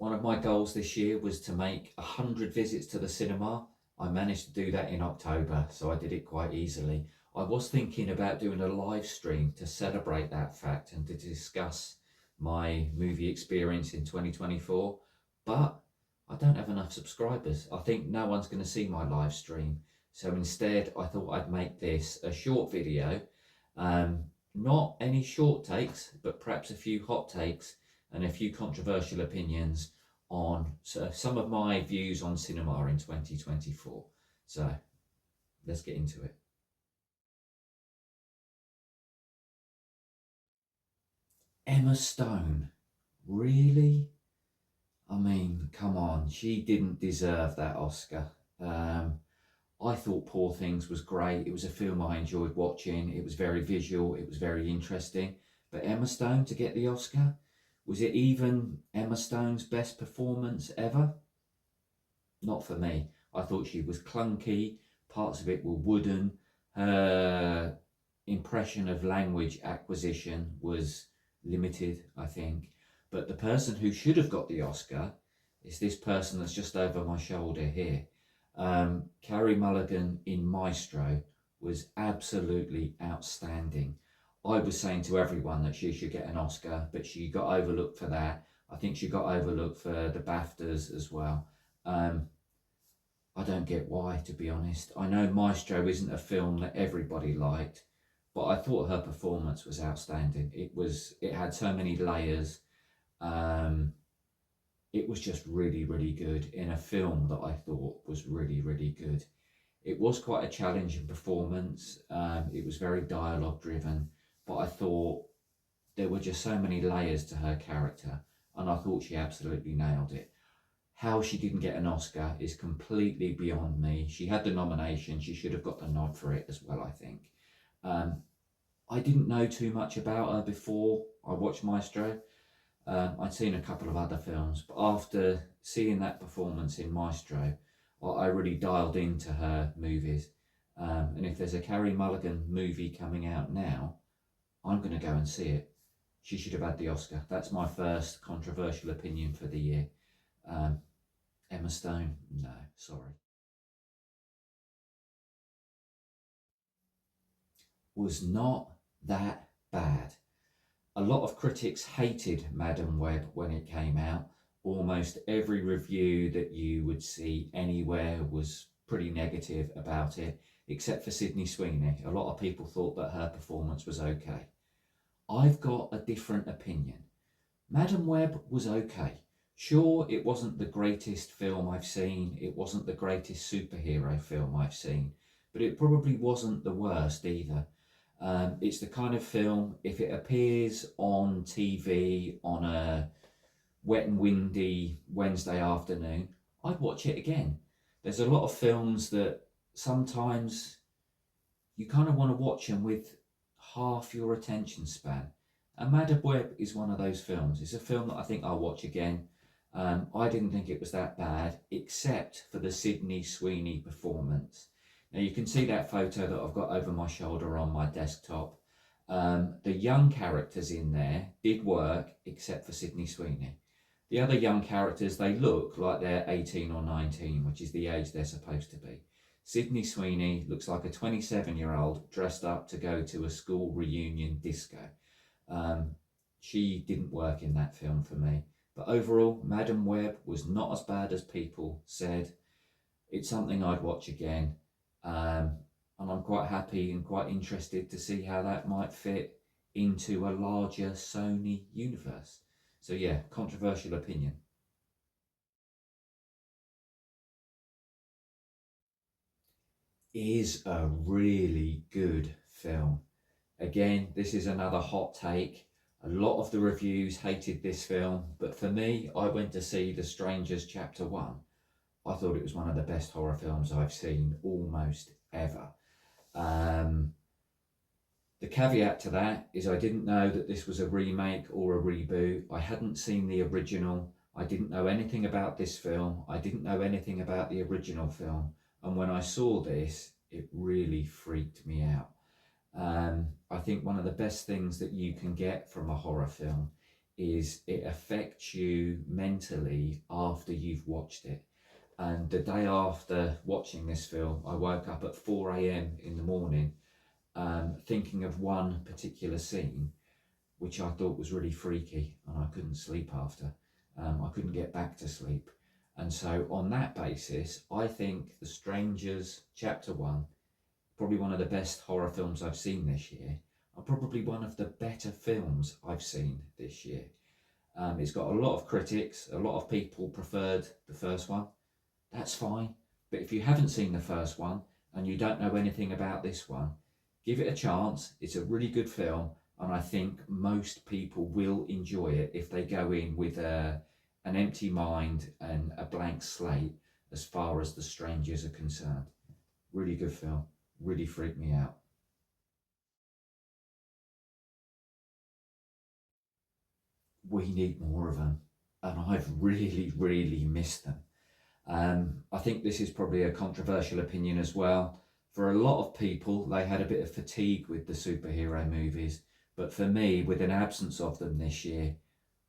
One of my goals this year was to make 100 visits to the cinema. I managed to do that in October, so I did it quite easily. I was thinking about doing a live stream to celebrate that fact and to discuss my movie experience in 2024, but I don't have enough subscribers. I think no one's going to see my live stream. So instead, I thought I'd make this a short video. Not any short takes, but perhaps a few hot takes and a few controversial opinions on some of my views on cinema in 2024. So let's get into it. Emma Stone, really? I mean, come on, she didn't deserve that Oscar. I thought Poor Things was great. It was a film I enjoyed watching. It was very visual. It was very interesting. But Emma Stone to get the Oscar? Was it even Emma Stone's best performance ever? Not for me. I thought she was clunky. Parts of it were wooden. Her impression of language acquisition was limited, I think. But the person who should have got the Oscar is this person that's just over my shoulder here. Carey Mulligan in Maestro was absolutely outstanding. I was saying to everyone that she should get an Oscar, but she got overlooked for that. I think she got overlooked for the BAFTAs as well. I don't get why, to be honest. I know Maestro isn't a film that everybody liked, but I thought her performance was outstanding. It had so many layers. It was just really, really good in a film that I thought was really, really good. It was quite a challenging performance. It was very dialogue driven, but I thought there were just so many layers to her character, and I thought she absolutely nailed it. How she didn't get an Oscar is completely beyond me. She had the nomination, she should have got the nod for it as well, I think. I didn't know too much about her before I watched Maestro. I'd seen a couple of other films, but after seeing that performance in Maestro, I really dialed into her movies. And if there's a Carey Mulligan movie coming out now, I'm going to go and see it. She should have had the Oscar. That's my first controversial opinion for the year. Emma Stone, no, sorry. Was not that bad. A lot of critics hated Madam Web when it came out. Almost every review that you would see anywhere was pretty negative about it, except for Sydney Sweeney. A lot of people thought that her performance was okay. I've got a different opinion. Madam Web was okay. Sure, it wasn't the greatest film I've seen, it wasn't the greatest superhero film I've seen, but it probably wasn't the worst either. It's the kind of film, if it appears on TV on a wet and windy Wednesday afternoon, I'd watch it again. There's a lot of films that sometimes you kind of want to watch them with half your attention span. And Madam Web is one of those films. It's a film that I think I'll watch again. I didn't think it was that bad, except for the Sydney Sweeney performance. Now you can see that photo that I've got over my shoulder on my desktop. The young characters in there did work, except for Sydney Sweeney. The other young characters, they look like they're 18 or 19, which is the age they're supposed to be. Sydney Sweeney looks like a 27-year-old dressed up to go to a school reunion disco. She didn't work in that film for me. But overall, Madam Web was not as bad as people said. It's something I'd watch again. And I'm quite happy and quite interested to see how that might fit into a larger Sony universe. So yeah, controversial opinion. Is a really good film. Again, this is another hot take. A lot of the reviews hated this film, but for me, I went to see The Strangers Chapter 1. I thought it was one of the best horror films I've seen almost ever. The caveat to that is I didn't know that this was a remake or a reboot. I hadn't seen the original. I didn't know anything about this film. I didn't know anything about the original film. And when I saw this, it really freaked me out. I think one of the best things that you can get from a horror film is it affects you mentally after you've watched it. And the day after watching this film, I woke up at 4 a.m. in the morning, thinking of one particular scene which I thought was really freaky, and I couldn't sleep after. I couldn't get back to sleep. And so, on that basis, I think The Strangers Chapter 1, probably one of the best horror films I've seen this year, and probably one of the better films I've seen this year. It's got a lot of critics, a lot of people preferred the first one. That's fine. But if you haven't seen the first one and you don't know anything about this one, give it a chance. It's a really good film, and I think most people will enjoy it if they go in with an empty mind and a blank slate as far as The Strangers are concerned. Really good film. Really freaked me out. We need more of them, and I've really, really missed them. I think this is probably a controversial opinion as well. For a lot of people, they had a bit of fatigue with the superhero movies, but for me, with an absence of them this year,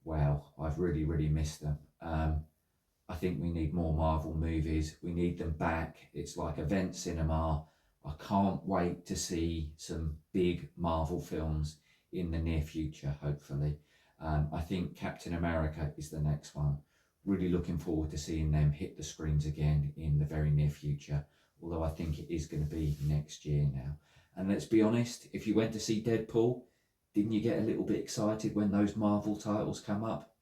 wow, I've really, really missed them. I think we need more Marvel movies. We need them back. It's like event cinema. I can't wait to see some big Marvel films in the near future, hopefully. I think Captain America is the next one. Really looking forward to seeing them hit the screens again in the very near future, although I think it is going to be next year now. And let's be honest, if you went to see Deadpool, didn't you get a little bit excited when those Marvel titles come up?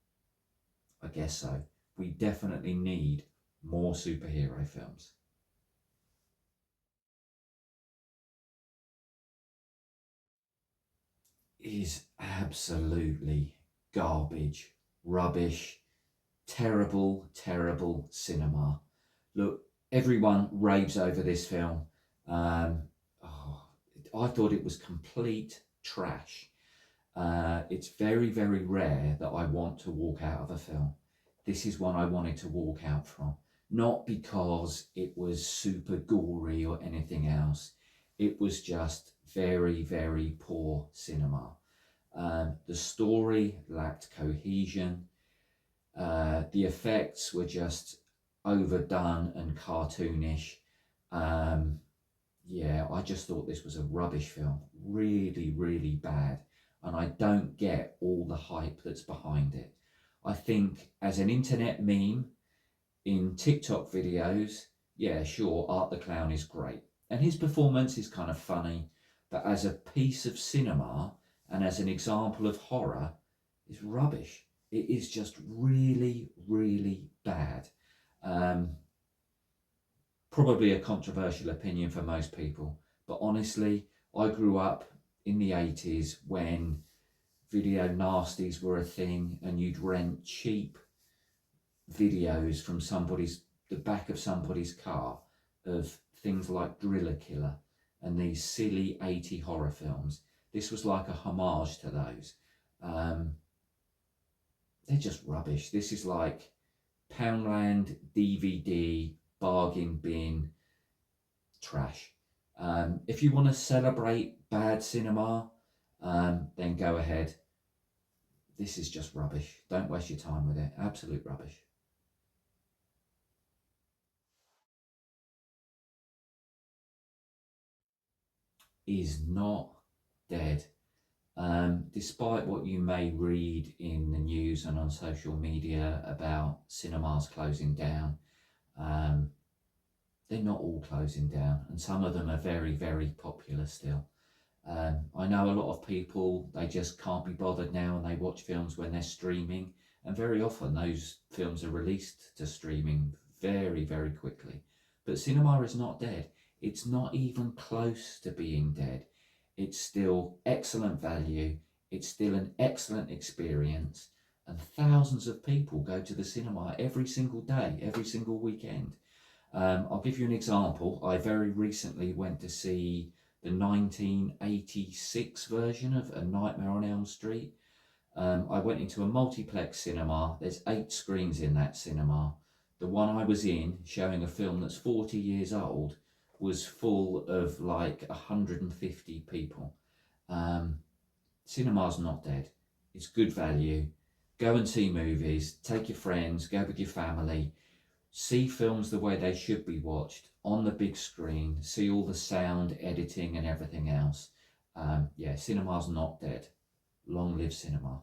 I guess so. We definitely need more superhero films. Is absolutely garbage, rubbish, terrible, terrible cinema. Look, everyone raves over this film. Um, oh, I thought it was complete trash. It's very, very rare that I want to walk out of a film. This is one I wanted to walk out from. Not because it was super gory or anything else. It was just very, very poor cinema. The story lacked cohesion. The effects were just overdone and cartoonish. Um, yeah, I just thought this was a rubbish film. Really, really bad. And I don't get all the hype that's behind it. I think as an internet meme in TikTok videos, yeah, sure, Art the Clown is great. And his performance is kind of funny. But as a piece of cinema and as an example of horror, it's rubbish. It is just really, really bad. Um, Probably a controversial opinion for most people, but honestly, I grew up in the 80s when video nasties were a thing, and you'd rent cheap videos from the back of somebody's car of things like Driller Killer and these silly 80 horror films. This was like a homage to those. Um, they're just rubbish. This is like Poundland DVD bargain bin trash. If you want to celebrate bad cinema, then go ahead. This is just rubbish. Don't waste your time with it. Absolute rubbish. Is not dead. Despite what you may read in the news and on social media about cinemas closing down, um, they're not all closing down, and some of them are very, very popular still. I know a lot of people, they just can't be bothered now and they watch films when they're streaming, and very often those films are released to streaming very, very quickly. But cinema is not dead. It's not even close to being dead. It's still excellent value, it's still an excellent experience, and thousands of people go to the cinema every single day, every single weekend. I'll give you an example. I very recently went to see the 1986 version of A Nightmare on Elm Street. I went into a multiplex cinema. There's 8 screens in that cinema. The one I was in, showing a film that's 40 years old, was full of like 150 people. Um, Cinema's not dead. It's good value. Go and see movies, take your friends, go with your family, see films the way they should be watched on the big screen, see all the sound, editing, and everything else. Yeah, cinema's not dead. Long live cinema.